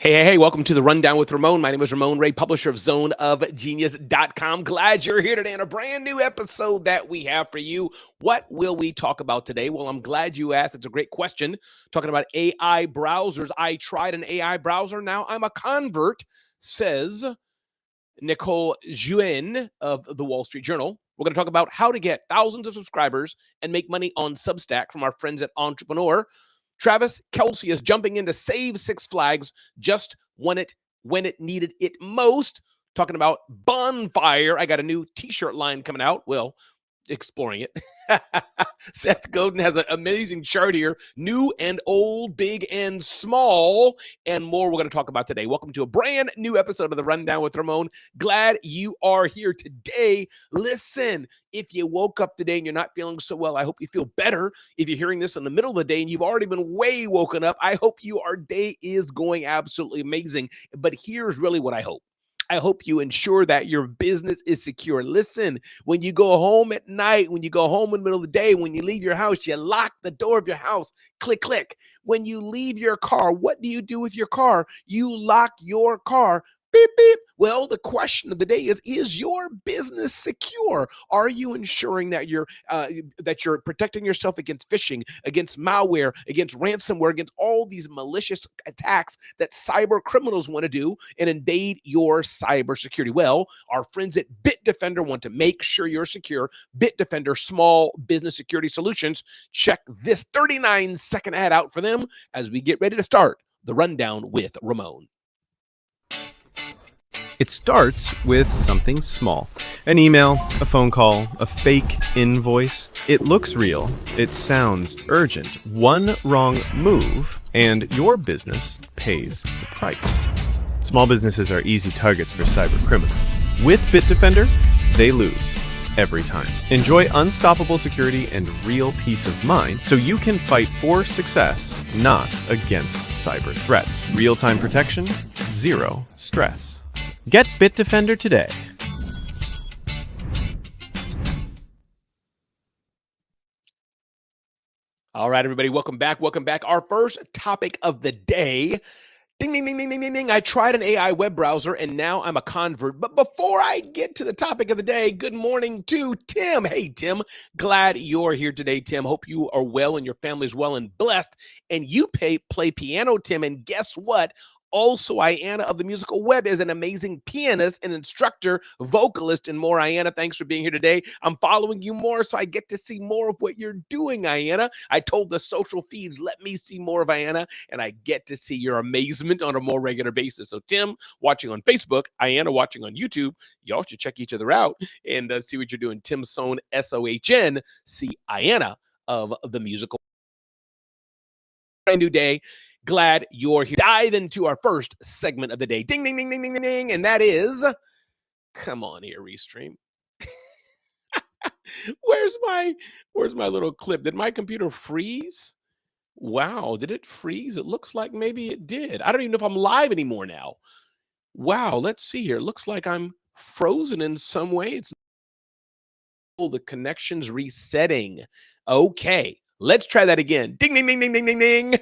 Hey, welcome to the Rundown with Ramon. My name is Ramon Ray, publisher of zoneofgenius.com. Glad you're here today on a brand new episode that we have for you. What will we talk about today? Well, I'm glad you asked. It's a great question. Talking about AI browsers. I tried an AI browser. Now I'm a convert, says Nicole Juin of the Wall Street Journal. We're going to talk about how to get thousands of subscribers and make money on Substack from our friends at Entrepreneur. Travis Kelce is jumping in to save Six Flags just when it needed it most. Talking about Bonfire. I got a new t-shirt line coming out. Well, exploring it. Seth Godin has an amazing chart here. New and old, big and small, and more we're going to talk about today. Welcome to a brand new episode of the Rundown with Ramon. Glad you are here today. Listen, if you woke up today and you're not feeling so well, I hope you feel better. If you're hearing this in the middle of the day and you've already been way woken up, I hope your day is going absolutely amazing. But here's really what I hope. I hope you ensure that your business is secure. Listen, when you go home at night, when you go home in the middle of the day, when you leave your house, you lock the door of your house. Click, click. When you leave your car, what do you do with your car? You lock your car. Beep, beep. Well, the question of the day is your business secure? Are you ensuring that you're protecting yourself against phishing, against malware, against ransomware, against all these malicious attacks that cyber criminals want to do and invade your cybersecurity? Well, our friends at Bitdefender want to make sure you're secure. Bitdefender, small business security solutions. Check this 39-second ad out for them as we get ready to start the Rundown with Ramon. It starts with something small. An email, a phone call, a fake invoice. It looks real. It sounds urgent. One wrong move, and your business pays the price. Small businesses are easy targets for cyber criminals. With Bitdefender, they lose every time. Enjoy unstoppable security and real peace of mind so you can fight for success, not against cyber threats. Real-time protection, zero stress. Get Bitdefender today. All right, everybody, welcome back. Our first topic of the day. Ding, ding, ding, ding, ding, ding, ding. I tried an AI web browser, and now I'm a convert. But before I get to the topic of the day, good morning to Tim. Hey, Tim, glad you're here today, Tim. Hope you are well and your family's well and blessed. And you play piano, Tim, and guess what? Also, Ayanna of the Musical Web is an amazing pianist and instructor, vocalist, and more. Ayanna, thanks for being here today. I'm following you more, so I get to see more of what you're doing, Ayanna. I told the social feeds, let me see more of Ayanna, and I get to see your amazement on a more regular basis. So Tim, watching on Facebook, Ayanna watching on YouTube, y'all should check each other out and see what you're doing. Tim Sohn, Sohn, see Ayanna of the Musical. Brand new day. Glad you're here. Dive into our first segment of the day. Ding, ding, ding, ding, ding, ding, ding. And that is, come on here, Restream. Where's my little clip? Did my computer freeze? Wow, did it freeze? It looks like maybe it did. I don't even know if I'm live anymore now. Wow, let's see here. It looks like I'm frozen in some way. It's the connection's resetting. Okay. Let's try that again. Ding, ding, ding, ding, ding, ding, ding.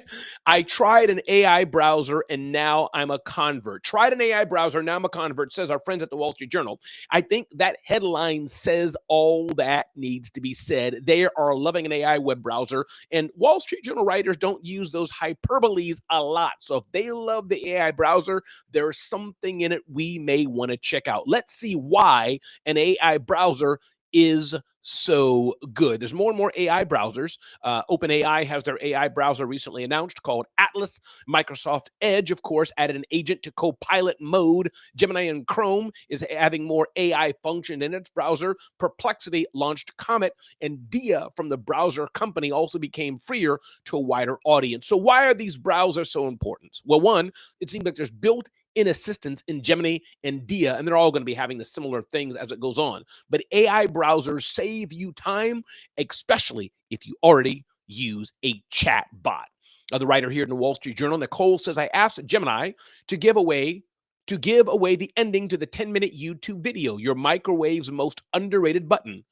I tried an AI browser and now I'm a convert. Tried an AI browser, now I'm a convert, says our friends at the Wall Street Journal. I think that headline says all that needs to be said. They are loving an AI web browser, and Wall Street Journal writers don't use those hyperboles a lot. So if they love the AI browser, there's something in it we may want to check out. Let's see why an AI browser is so good. There's more and more AI browsers. OpenAI has their AI browser recently announced called Atlas. Microsoft Edge, of course, added an agent to Copilot mode. Gemini and Chrome is having more AI function in its browser. Perplexity launched Comet, and Dia from the browser company also became freer to a wider audience. So why are these browsers so important? Well, one, it seems like there's built-in assistance in Gemini and Dia, and they're all going to be having the similar things as it goes on. But AI browsers save you time, especially if you already use a chat bot. The writer here in the Wall Street Journal, Nicole, says, I asked Gemini to give away the ending to the 10-minute YouTube video, your microwave's most underrated button.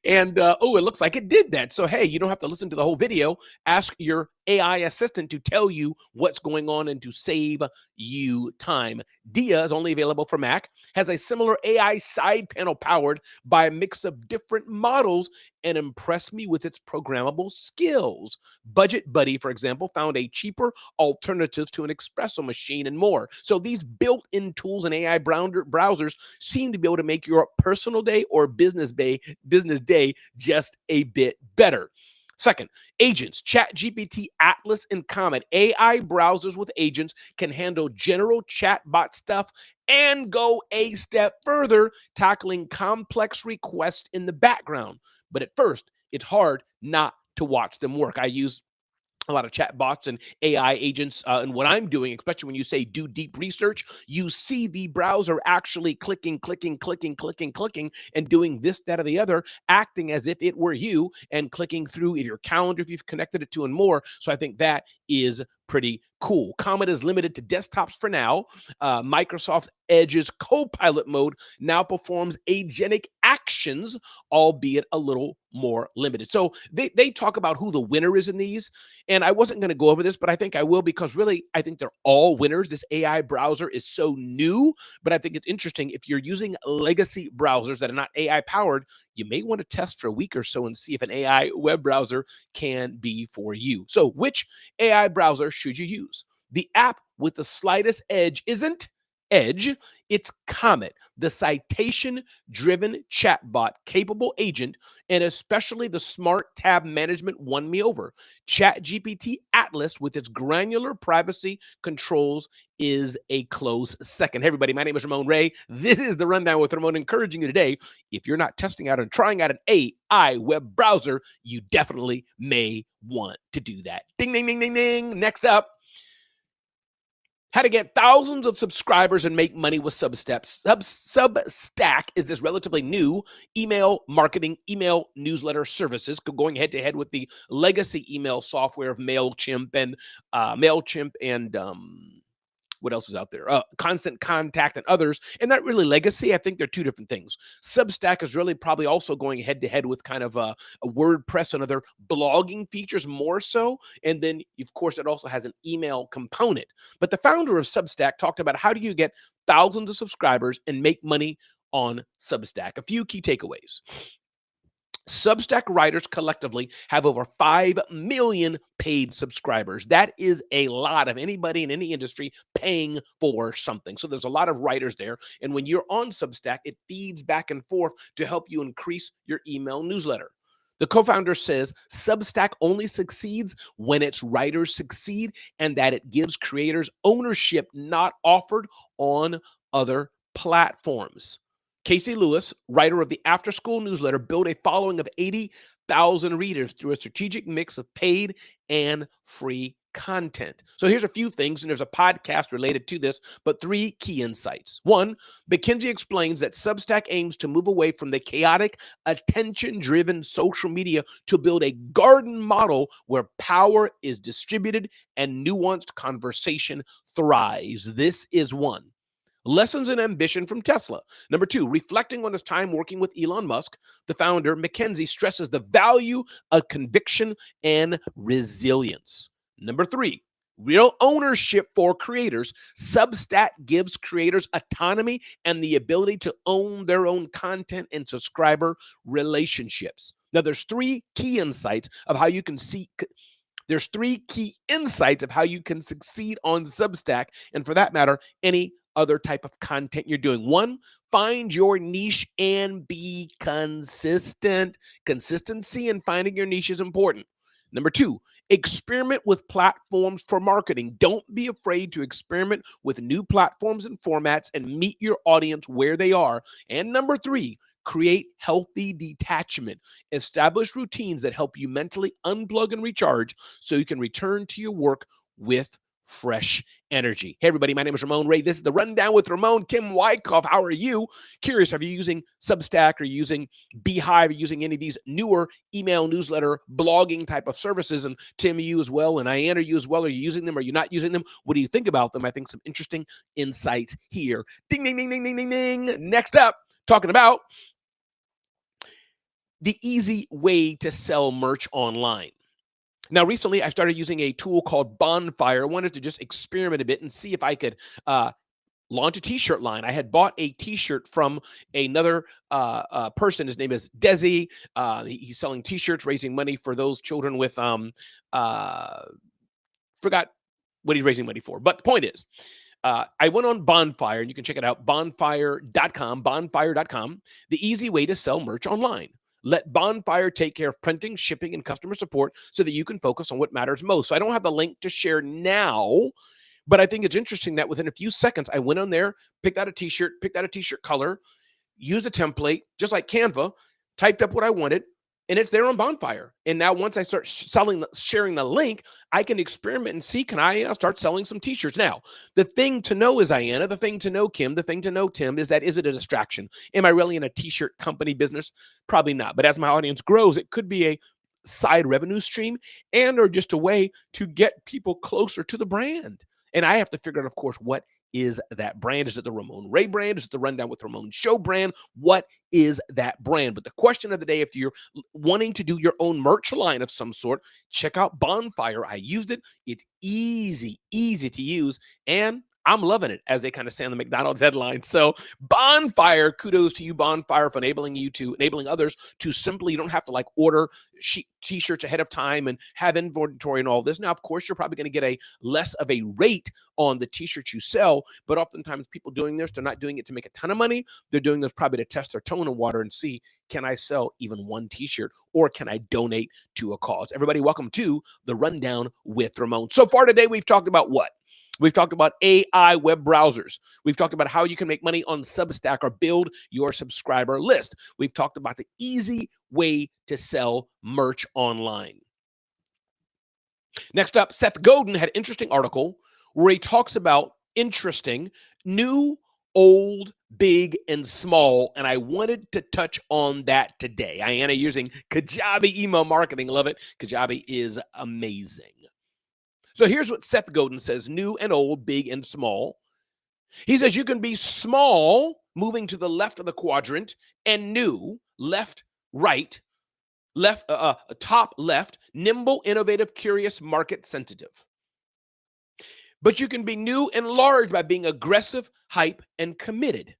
And oh, it looks like it did that. So hey, you don't have to listen to the whole video. Ask your AI assistant to tell you what's going on and to save you time. Dia is only available for Mac, has a similar AI side panel powered by a mix of different models, and impressed me with its programmable skills. Budget Buddy, for example, found a cheaper alternative to an espresso machine and more. So these built-in tools and AI browsers seem to be able to make your personal day or business day just a bit better. Second, agents. ChatGPT, Atlas, and Comet AI browsers with agents can handle general chatbot stuff and go a step further, tackling complex requests in the background. But at first, it's hard not to watch them work. I use a lot of chat bots and AI agents. And what I'm doing, especially when you say do deep research, you see the browser actually clicking, and doing this, that, or the other, acting as if it were you and clicking through your calendar if you've connected it to and more. So I think that is pretty cool. Comet is limited to desktops for now. Microsoft Edge's Copilot mode now performs agentic actions, albeit a little more limited. So they talk about who the winner is in these. And I wasn't going to go over this, but I think I will, because really, I think they're all winners. This AI browser is so new, but I think it's interesting. If you're using legacy browsers that are not AI powered, you may want to test for a week or so and see if an AI web browser can be for you. So which AI browser should you use? The app with the slightest edge isn't Edge, it's Comet, the citation-driven chatbot capable agent, and especially the smart tab management won me over. ChatGPT Atlas, with its granular privacy controls, is a close second. Hey, everybody, my name is Ramon Ray. This is The Rundown with Ramon, encouraging you today, if you're not testing out and trying out an AI web browser, you definitely may want to do that. Ding, ding, ding, ding, ding. Next up, how to get thousands of subscribers and make money with Substack. Substack is this relatively new email marketing, email newsletter services, going head to head with the legacy email software of MailChimp and what else is out there? Constant Contact and others. And not really legacy. I think they're two different things. Substack is really probably also going head to head with kind of a WordPress and other blogging features more so. And then, of course, it also has an email component. But the founder of Substack talked about how do you get thousands of subscribers and make money on Substack. A few key takeaways. Substack writers collectively have over 5 million paid subscribers. That is a lot of anybody in any industry paying for something. So there's a lot of writers there. And when you're on Substack, it feeds back and forth to help you increase your email newsletter. The co-founder says Substack only succeeds when its writers succeed, and that it gives creators ownership not offered on other platforms. Casey Lewis, writer of the After School newsletter, built a following of 80,000 readers through a strategic mix of paid and free content. So here's a few things, and there's a podcast related to this, but 3 key insights. 1, McKinsey explains that Substack aims to move away from the chaotic, attention-driven social media to build a garden model where power is distributed and nuanced conversation thrives. This is 1. Lessons and ambition from Tesla. Number 2, reflecting on his time working with Elon Musk, the founder, McKinsey, stresses the value of conviction and resilience. Number 3, real ownership for creators. Substack gives creators autonomy and the ability to own their own content and subscriber relationships. Now, there's 3 key insights of how you can see. There's 3 key insights of how you can succeed on Substack, and for that matter, any other type of content you're doing. 1, find your niche and be consistent. Consistency in finding your niche is important. Number 2, experiment with platforms for marketing. Don't be afraid to experiment with new platforms and formats and meet your audience where they are. And number 3, create healthy detachment. Establish routines that help you mentally unplug and recharge so you can return to your work with fresh energy. Hey, everybody, my name is Ramon Ray. This is The Rundown with Ramon. Kim Wyckoff, how are you? Curious, are you using Substack or using Beehive or using any of these newer email newsletter blogging type of services? And Tim, you as well, and Ian, are you as well? Are you using them? Are you not using them? What do you think about them? I think some interesting insights here. Ding, ding, ding, ding, ding, ding, ding. Next up, talking about the easy way to sell merch online. Now, recently, I started using a tool called Bonfire. I wanted to just experiment a bit and see if I could launch a t-shirt line. I had bought a t-shirt from another person. His name is Desi. He's selling t-shirts, raising money for those children with forgot what he's raising money for. But the point is, I went on Bonfire, and you can check it out, bonfire.com, the easy way to sell merch online. Let Bonfire take care of printing, shipping, and customer support so that you can focus on what matters most. So I don't have the link to share now, but I think it's interesting that within a few seconds, I went on there, picked out a t-shirt color, used a template, just like Canva, typed up what I wanted, and it's there on Bonfire. And now once I start sharing the link, I can experiment and see, can I start selling some t-shirts? Now, the thing to know is, Ayanna, the thing to know, Kim, the thing to know, Tim, is it a distraction? Am I really in a t-shirt company business? Probably not. But as my audience grows, it could be a side revenue stream and or just a way to get people closer to the brand. And I have to figure out, of course, what is that brand? Is it the Ramon Ray brand? Is it the Rundown with Ramon show brand? What is that brand? But the question of the day, if you're wanting to do your own merch line of some sort, check out Bonfire. I used it. It's easy to use. And I'm loving it, as they kind of say on the McDonald's headline. So Bonfire, kudos to you, Bonfire, for enabling others to simply, you don't have to like order t-shirts ahead of time and have inventory and all this. Now, of course, you're probably going to get a less of a rate on the t-shirts you sell, but oftentimes people doing this, they're not doing it to make a ton of money. They're doing this probably to test their toe in the water and see, can I sell even one t-shirt, or can I donate to a cause? Everybody, welcome to the Rundown with Ramon. So far today, we've talked about what? We've talked about AI web browsers. We've talked about how you can make money on Substack or build your subscriber list. We've talked about the easy way to sell merch online. Next up, Seth Godin had an interesting article where he talks about interesting, new, old, big, and small, and I wanted to touch on that today. Ayanna using Kajabi email marketing. Love it. Kajabi is amazing. So here's what Seth Godin says, new and old, big and small. He says you can be small, moving to the left of the quadrant, and new, left, right, left, top, left, nimble, innovative, curious, market sensitive. But you can be new and large by being aggressive, hype, and committed.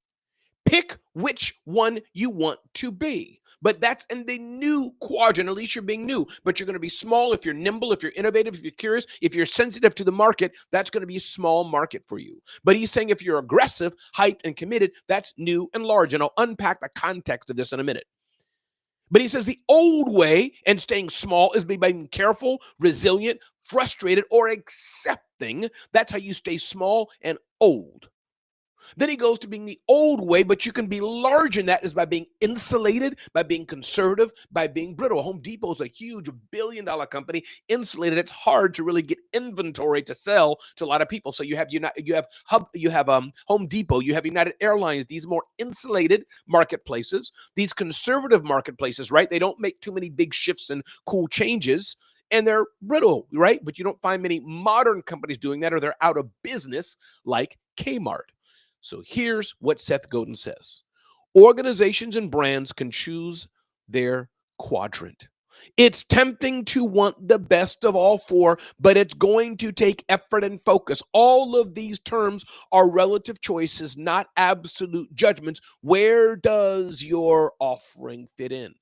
Pick which one you want to be. But that's in the new quadrant. At least you're being new. But you're going to be small if you're nimble, if you're innovative, if you're curious, if you're sensitive to the market, that's going to be a small market for you. But he's saying if you're aggressive, hyped, and committed, that's new and large. And I'll unpack the context of this in a minute. But he says the old way and staying small is by being careful, resilient, frustrated, or accepting. That's how you stay small and old. Then he goes to being the old way, but you can be large in that is by being insulated, by being conservative, by being brittle. Home Depot is a huge billion-dollar company. Insulated, it's hard to really get inventory to sell to a lot of people. So you have Home Depot, you have United Airlines, these more insulated marketplaces, these conservative marketplaces, right? They don't make too many big shifts and cool changes. And they're brittle, right? But you don't find many modern companies doing that, or they're out of business like Kmart. So here's what Seth Godin says. Organizations and brands can choose their quadrant. It's tempting to want the best of all four, but it's going to take effort and focus. All of these terms are relative choices, not absolute judgments. Where does your offering fit in?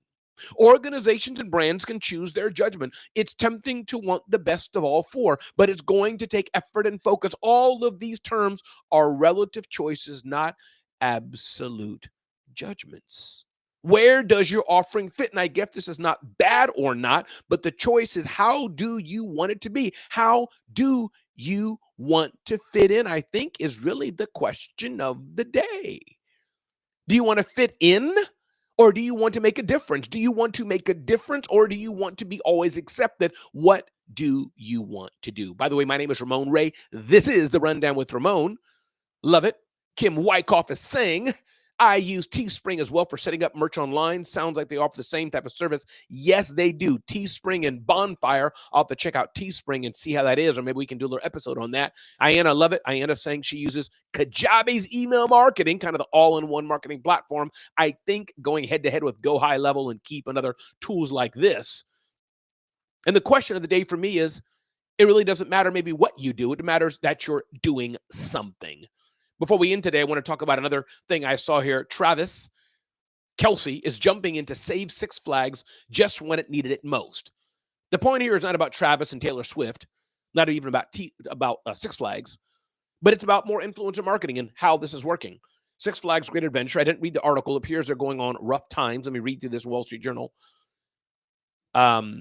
Organizations and brands can choose their judgment. It's tempting to want the best of all four, but it's going to take effort and focus. All of these terms are relative choices, not absolute judgments. Where does your offering fit? And I guess this is not bad or not, but the choice is, how do you want it to be? How do you want to fit in? I think is really the question of the day. Do you want to fit in? Or do you want to make a difference? Do you want to make a difference, or do you want to be always accepted? What do you want to do? By the way, my name is Ramon Ray. This is the Rundown with Ramon. Love it. Kim Wyckoff is saying, I use Teespring as well for setting up merch online. Sounds like they offer the same type of service. Yes, they do. Teespring and Bonfire. I'll have to check out Teespring and see how that is, or maybe we can do a little episode on that. Ayanna, love it. Ayanna saying she uses Kajabi's email marketing, kind of the all-in-one marketing platform. I think going head-to-head with Go High Level and Keep and other tools like this. And the question of the day for me is, it really doesn't matter maybe what you do. It matters that you're doing something. Before we end today, I want to talk about another thing I saw here. Travis Kelce is jumping in to save Six Flags just when it needed it most. The point here is not about Travis and Taylor Swift, not even about Six Flags, but it's about more influencer marketing and how this is working. Six Flags Great Adventure. I didn't read the article. It appears they're going on rough times. Let me read through this Wall Street Journal. So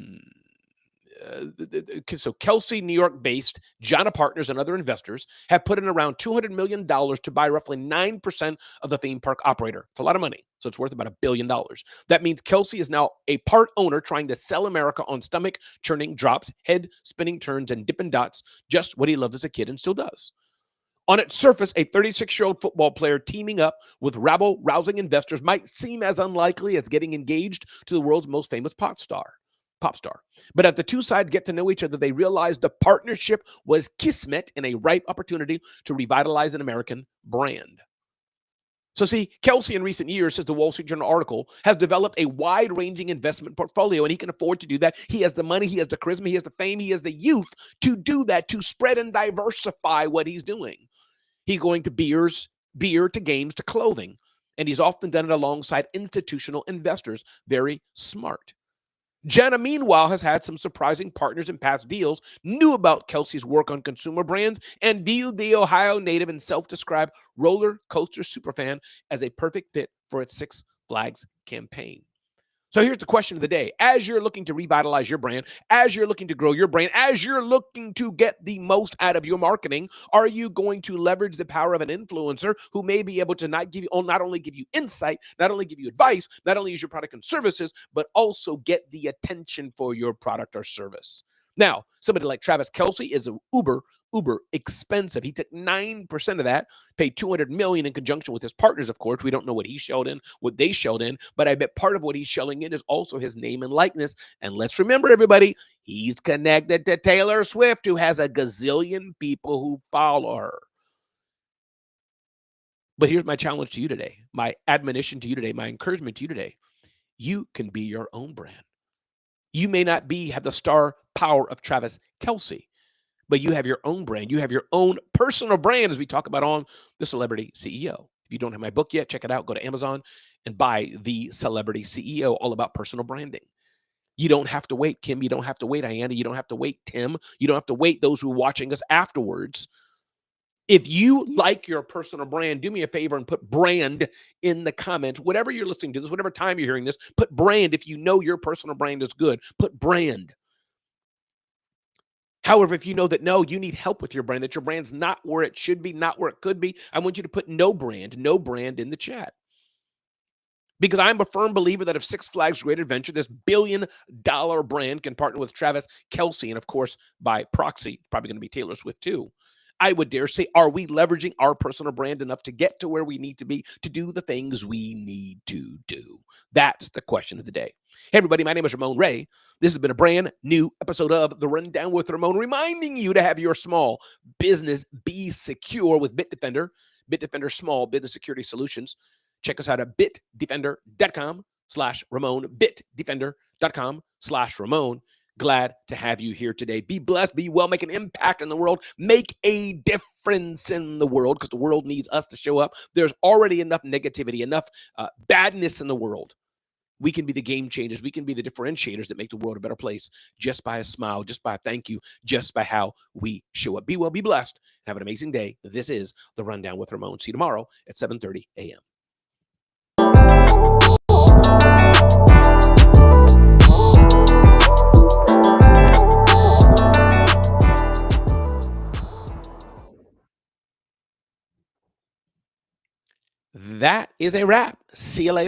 Kelce, New York-based Jana Partners and other investors have put in around $200 million to buy roughly 9% of the theme park operator. It's a lot of money, so it's worth about $1 billion. That means Kelce is now a part owner trying to sell America on stomach churning drops, head spinning turns, and Dippin' Dots, just what he loved as a kid and still does. On its surface, a 36-year-old football player teaming up with rabble-rousing investors might seem as unlikely as getting engaged to the world's most famous pop star. But if the two sides get to know each other, they realize the partnership was kismet and a ripe opportunity to revitalize an American brand. So see, Kelce in recent years, says the Wall Street Journal article, has developed a wide-ranging investment portfolio, and he can afford to do that. He has the money, he has the charisma, he has the fame, he has the youth to do that, to spread and diversify what he's doing. He's going to beer to games to clothing, and he's often done it alongside institutional investors. Very smart. Jana, meanwhile, has had some surprising partners in past deals, knew about Kelce's work on consumer brands, and viewed the Ohio native and self-described roller coaster superfan as a perfect fit for its Six Flags campaign. So here's the question of the day. As you're looking to revitalize your brand, as you're looking to grow your brand, as you're looking to get the most out of your marketing, are you going to leverage the power of an influencer who may be able to not only give you insight, not only give you advice, not only use your product and services, but also get the attention for your product or service? Now, somebody like Travis Kelce is uber expensive. He took 9% of that, paid $200 million in conjunction with his partners, of course. We don't know what he shelled in, what they shelled in, but I bet part of what he's shelling in is also his name and likeness. And let's remember, everybody, he's connected to Taylor Swift, who has a gazillion people who follow her. But here's my challenge to you today, my admonition to you today, my encouragement to you today. You can be your own brand. You may not have the star power of Travis Kelce, but you have your own brand. You have your own personal brand, as we talk about on The Celebrity CEO. If you don't have my book yet, check it out. Go to Amazon and buy The Celebrity CEO, all about personal branding. You don't have to wait, Kim. You don't have to wait, Ayanna. You don't have to wait, Tim. You don't have to wait, those who are watching us afterwards. If you like your personal brand, do me a favor and put brand in the comments. Whatever you're listening to this, whatever time you're hearing this, put brand. If you know your personal brand is good, put brand. However, if you know that, no, you need help with your brand, that your brand's not where it should be, not where it could be, I want you to put no brand in the chat. Because I'm a firm believer that if Six Flags Great Adventure, this billion-dollar brand, can partner with Travis Kelce, and of course, by proxy, probably going to be Taylor Swift too, I would dare say, are we leveraging our personal brand enough to get to where we need to be to do the things we need to do? That's the question of the day. Hey, everybody, my name is Ramon Ray. This has been a brand new episode of The Rundown with Ramon, reminding you to have your small business be secure with Bitdefender Small Business Security Solutions. Check us out at bitdefender.com/Ramon, bitdefender.com/Ramon. Glad to have you here today. Be blessed, be well, make an impact in the world, make a difference in the world, because the world needs us to show up. There's already enough negativity, enough badness in the world. We can be the game changers. We can be the differentiators that make the world a better place just by a smile, just by a thank you, just by how we show up. Be well, be blessed. Have an amazing day. This is The Rundown with Ramon. See you tomorrow at 7:30 a.m. That is a wrap. See you later.